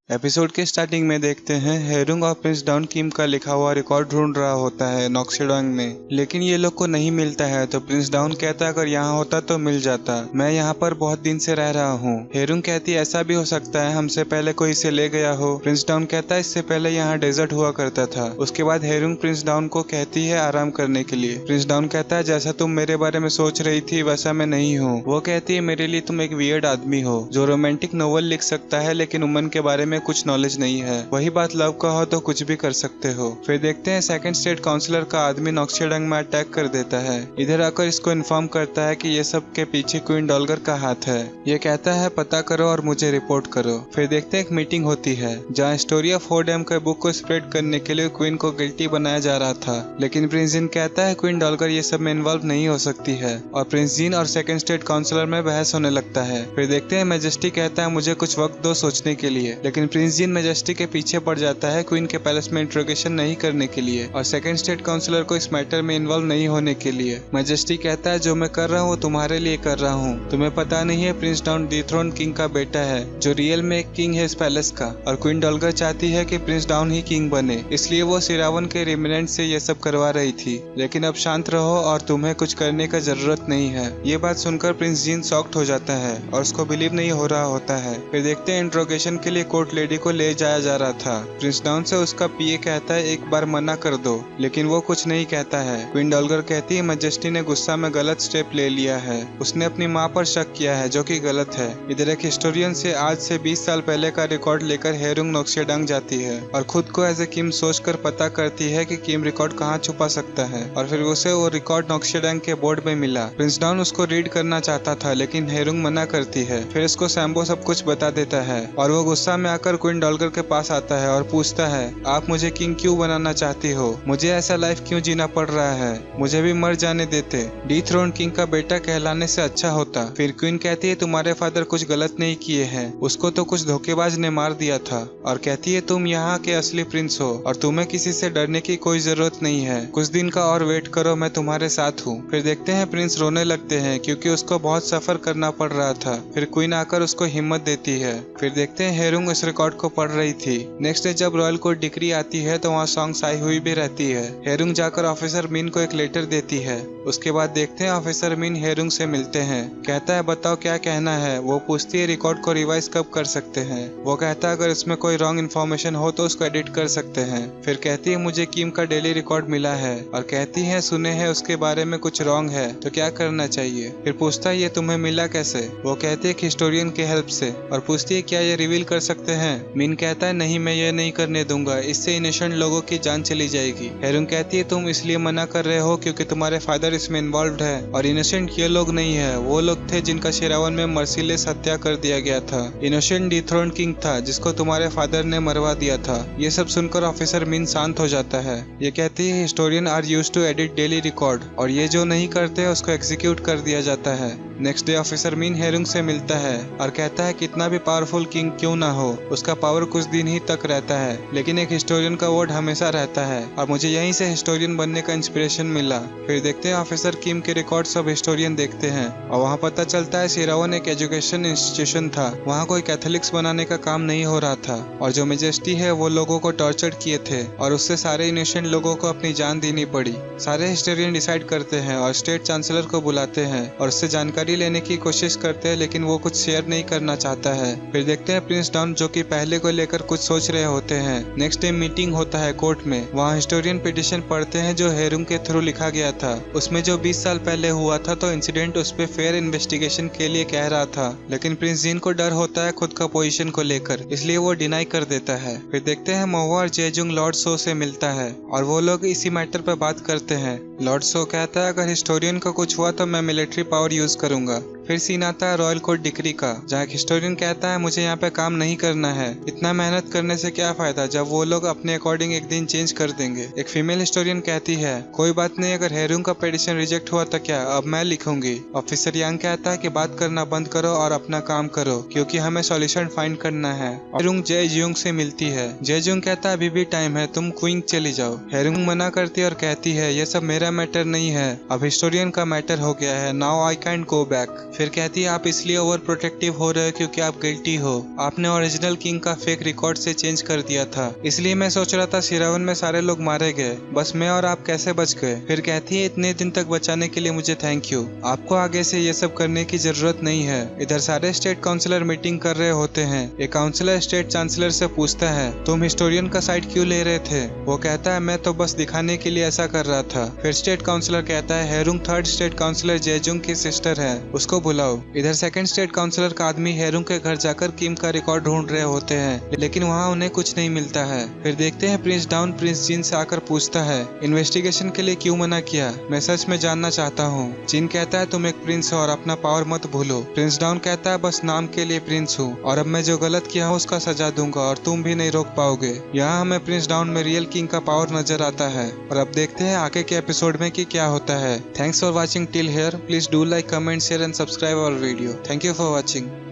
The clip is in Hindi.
एपिसोड के स्टार्टिंग में देखते हैं हेरुंग और प्रिंस डाउन किम का लिखा हुआ रिकॉर्ड ढूंढ रहा होता है नॉक्सीडोंग में, लेकिन ये लोग को नहीं मिलता है। तो प्रिंस डाउन कहता है अगर यहाँ होता तो मिल जाता, मैं यहाँ पर बहुत दिन से रह रहा हूँ। हेरुंग कहती है ऐसा भी हो सकता है हमसे पहले कोई इसे ले गया हो। प्रिंस डाउन कहता है इससे पहले यहाँ डेजर्ट हुआ करता था। उसके बाद हेरुंग प्रिंस डाउन को कहती है आराम करने के लिए। प्रिंस डाउन कहता है जैसा तुम मेरे बारे में सोच रही थी वैसा मैं नहीं हूँ। वो कहती है मेरे लिए तुम एक वियर्ड आदमी हो जो रोमांटिक नोवेल लिख सकता है लेकिन वुमन के बारे में कुछ नॉलेज नहीं है। वही बात लव का हो तो कुछ भी कर सकते हो। फिर देखते हैं सेकंड स्टेट काउंसलर का आदमी नॉक्सीडोंग में अटैक कर देता है। इधर आकर इसको इन्फॉर्म करता है कि ये सब के पीछे क्वीन डॉलगर का हाथ है। ये कहता है पता करो और मुझे रिपोर्ट करो। फिर देखते हैं एक मीटिंग होती है जहाँ स्टोरी ऑफ फोर्डेम के बुक को स्प्रेड करने के लिए क्वीन को गिल्टी बनाया जा रहा था, लेकिन प्रिंस जीन कहता है क्वीन डॉलगर ये सब में इन्वॉल्व नहीं हो सकती है और प्रिंस जीन और सेकंड स्टेट काउंसलर में बहस होने लगता है। फिर देखते हैं मैजेस्टी कहता है मुझे कुछ वक्त दो सोचने के लिए, लेकिन प्रिंस जीन मैजेस्टी के पीछे पड़ जाता है क्वीन के पैलेस में इंट्रोगेशन नहीं करने के लिए और सेकंड स्टेट काउंसलर को इस मैटर में इन्वॉल्व नहीं होने के लिए। मैजेस्टी कहता है जो मैं कर रहा हूँ वो तुम्हारे लिए कर रहा हूँ। तुम्हें पता नहीं है प्रिंस डाउन डिथ्रोन किंग का बेटा है जो रियल में एक किंग है इस पैलेस का, और क्वीन डॉलगर चाहती है कि प्रिंस डाउन ही किंग बने, इसलिए वो सिरावन के रिमिनेंट से ये सब करवा रही थी। लेकिन अब शांत रहो और तुम्हें कुछ करने का जरूरत नहीं है। ये बात सुनकर प्रिंस जीन शॉक्ड हो जाता है और उसको बिलीव नहीं हो रहा होता है। फिर देखते हैं इंट्रोगेशन के लिए कोर्ट लेडी को ले जाया जा रहा था। प्रिंस डाउन से उसका पीए कहता है एक बार मना कर दो, लेकिन वो कुछ नहीं कहता है। क्वीन डॉलगर कहती है मैजेस्टी ने गुस्सा में गलत स्टेप ले लिया है, उसने अपनी माँ पर शक किया है जो कि गलत है। इधर एक हिस्टोरियन से आज से 20 साल पहले का रिकॉर्ड लेकर हेरुंग नॉक्सीडोंग जाती है और खुद को एज ए किम सोचकर पता करती है कि किम रिकॉर्ड कहाँ छुपा सकता है, और फिर उसे वो रिकॉर्ड नॉक्सीडोंग के बोर्ड में मिला। प्रिंस डाउन उसको रीड करना चाहता था लेकिन हेरुंग मना करती है। फिर उसको सैम्बो सब कुछ बता देता है और वो गुस्सा में आकर क्वीन डॉलगर के पास आता है और पूछता है आप मुझे किंग क्यों बनाना चाहती हो, मुझे ऐसा लाइफ क्यों जीना पड़ रहा है, मुझे भी मर जाने देते, डिथ्रोन किंग का बेटा कहलाने से अच्छा होता। फिर क्वीन कहती है तुम्हारे फादर कुछ गलत नहीं किए हैं, उसको तो कुछ धोखेबाज ने मार दिया था, और कहती है तुम यहाँ के असली प्रिंस हो और तुम्हें किसी से डरने की कोई जरूरत नहीं है, कुछ दिन का और वेट करो, मैं तुम्हारे साथ हूँ। फिर देखते हैं प्रिंस रोने लगते हैं क्योंकि उसको बहुत सफर करना पड़ रहा था। फिर क्वीन आकर उसको हिम्मत देती है। फिर देखते हैं हेरुंग इस रिकॉर्ड को पढ़ रही थी। नेक्स्ट डे जब रॉयल कोर्ट डिक्री आती है तो वहाँ सॉन्ग्स आई हुई भी रहती है। हेरुंग जाकर ऑफिसर मीन को एक लेटर देती है। उसके बाद देखते हैं ऑफिसर मीन हेरुंग से मिलते हैं। कहता है बताओ क्या कहना है। वो पूछती है रिकॉर्ड को रिवाइज कब कर सकते हैं। वो कहता है अगर इसमें कोई रॉन्ग इन्फॉर्मेशन हो तो उसको एडिट कर सकते हैं। फिर कहती है मुझे किम का डेली रिकॉर्ड मिला है और कहती है सुने हैं उसके बारे में कुछ रॉन्ग है तो क्या करना चाहिए। फिर पूछता है ये तुम्हें मिला कैसे। वो कहती है हिस्टोरियन के हेल्प से, और पूछती है क्या ये रिवील कर सकते हैं। मीन कहता है नहीं मैं ये नहीं करने दूंगा, इससे इनोसेंट लोगों की जान चली जाएगी। हेरुंग कहती है तुम इसलिए मना कर रहे हो क्योंकि तुम्हारे फादर इसमें इन्वॉल्व है, और इनोसेंट ये लोग नहीं है, वो लोग थे जिनका शेरावन में मर्सीलेस हत्या कर दिया गया था। इनोसेंट डिथ्रोन किंग था जिसको तुम्हारे फादर ने मरवा दिया था। ये सब सुनकर ऑफिसर मीन शांत हो जाता है। ये कहती है historian are used to edit daily record, और ये जो नहीं करते उसको एग्जीक्यूट कर दिया जाता है। नेक्स्ट डे ऑफिसर मीन हेरुंग से मिलता है और कहता है कितना भी पावरफुल किंग क्यों ना हो उसका पावर कुछ दिन ही तक रहता है, लेकिन एक हिस्टोरियन का वर्ड हमेशा रहता है, और मुझे यहीं से हिस्टोरियन बनने का इंस्पिरेशन मिला। फिर देखते हैं ऑफिसर किम के रिकॉर्ड सब हिस्टोरियन देखते हैं और वहाँ पता चलता है सिरावन एक एजुकेशन इंस्टीट्यूशन था, वहाँ कोई कैथोलिक्स बनाने का काम नहीं हो रहा था, और जो मेजेस्टी है वो लोगों को टॉर्चर किए थे और उससे सारे इनोसेंट लोगों को अपनी जान देनी पड़ी। सारे हिस्टोरियन डिसाइड करते हैं और स्टेट चांसलर को बुलाते हैं और उससे जानकारी लेने की कोशिश करते हैं, लेकिन वो कुछ शेयर नहीं करना चाहता है। फिर देखते हैं प्रिंस डाउन जो कि पहले को लेकर कुछ सोच रहे होते हैं। नेक्स्ट डे मीटिंग होता है कोर्ट में। वहाँ हिस्टोरियन पिटिशन पढ़ते हैं जो हेरुंग के थ्रू लिखा गया था। उसमें जो 20 साल पहले हुआ था तो इंसिडेंट उस पे फेयर इन्वेस्टिगेशन के लिए कह रहा था, लेकिन प्रिंस जीन को डर होता है खुद का पोजीशन को लेकर, इसलिए वो डिनाई कर देता है। फिर देखते हैं मोवा और जेजुंग लॉर्ड सो से मिलता है और वो लोग इसी मैटर पर बात करते हैं। लॉर्ड सो कहता है अगर हिस्टोरियन को कुछ हुआ तो मैं मिलिट्री पावर यूज करूंगा। फिर सीन आता है रॉयल कोर्ट डिक्री का, जहाँ एक हिस्टोरियन कहता है मुझे यहाँ पे काम नहीं करना है, इतना मेहनत करने से क्या फायदा जब वो लोग अपने अकॉर्डिंग एक दिन चेंज कर देंगे। एक फीमेल हिस्टोरियन कहती है कोई बात नहीं, अगर हेरुंग का पिटीशन रिजेक्ट हुआ तो क्या, अब मैं लिखूंगी। ऑफिसर यांग कहता है कि बात करना बंद करो और अपना काम करो क्योंकि हमें सॉल्यूशन फाइंड करना है। हेरुंग जेजुंग से मिलती है। जेजुंग कहता है अभी भी टाइम है, तुम क्वीन चली जाओ। हेरुंग मना करती है और कहती है ये सब मेरा मैटर नहीं है, अब हिस्टोरियन का मैटर हो गया है, now I can't go back. फिर कहती है आप इसलिए ओवर प्रोटेक्टिव हो रहे हो क्योंकि आप गिल्टी हो, आपने ओरिजिनल किंग का फेक रिकॉर्ड से चेंज कर दिया था, इसलिए मैं सोच रहा था सिरावन में सारे लोग मारे गए, बस मैं और आप कैसे बच गए। फिर कहती है इतने दिन तक बचाने के लिए मुझे थैंक यू, आपको आगे से ये सब करने की जरूरत नहीं है। इधर सारे स्टेट काउंसिलर मीटिंग कर रहे होते हैं। एक काउंसिलर स्टेट चांसलर से पूछता है तुम हिस्टोरियन का साइड क्यों ले रहे थे? वो कहता है मैं तो बस दिखाने के लिए ऐसा कर रहा था। फिर स्टेट काउंसिलर कहता है हेरुंग थर्ड स्टेट काउंसिलर जेजुंग की सिस्टर है, उसको बुलाओ। इधर सेकंड स्टेट काउंसिलर का आदमी हेरुंग के घर जाकर किम का रिकॉर्ड ढूंढ रहे होते हैं, लेकिन वहाँ उन्हें कुछ नहीं मिलता है। फिर देखते हैं प्रिंस डाउन प्रिंस जिन से आकर पूछता है इन्वेस्टिगेशन के लिए क्यों मना किया, मैं सच में जानना चाहता हूँ। जिन कहता है तुम एक प्रिंस हो और अपना पावर मत भूलो। प्रिंस डाउन कहता है बस नाम के लिए प्रिंस हूँ और अब मैं जो गलत किया हूँ उसका सजा दूंगा और तुम भी नहीं रोक पाओगे। यहाँ हमें प्रिंस डाउन में रियल किंग का पावर नजर आता है और अब देखते हैं आगे के एपिसोड में कि क्या होता है। Thanks for watching till here, please do like, comment, share and subscribe our video. Thank you for watching.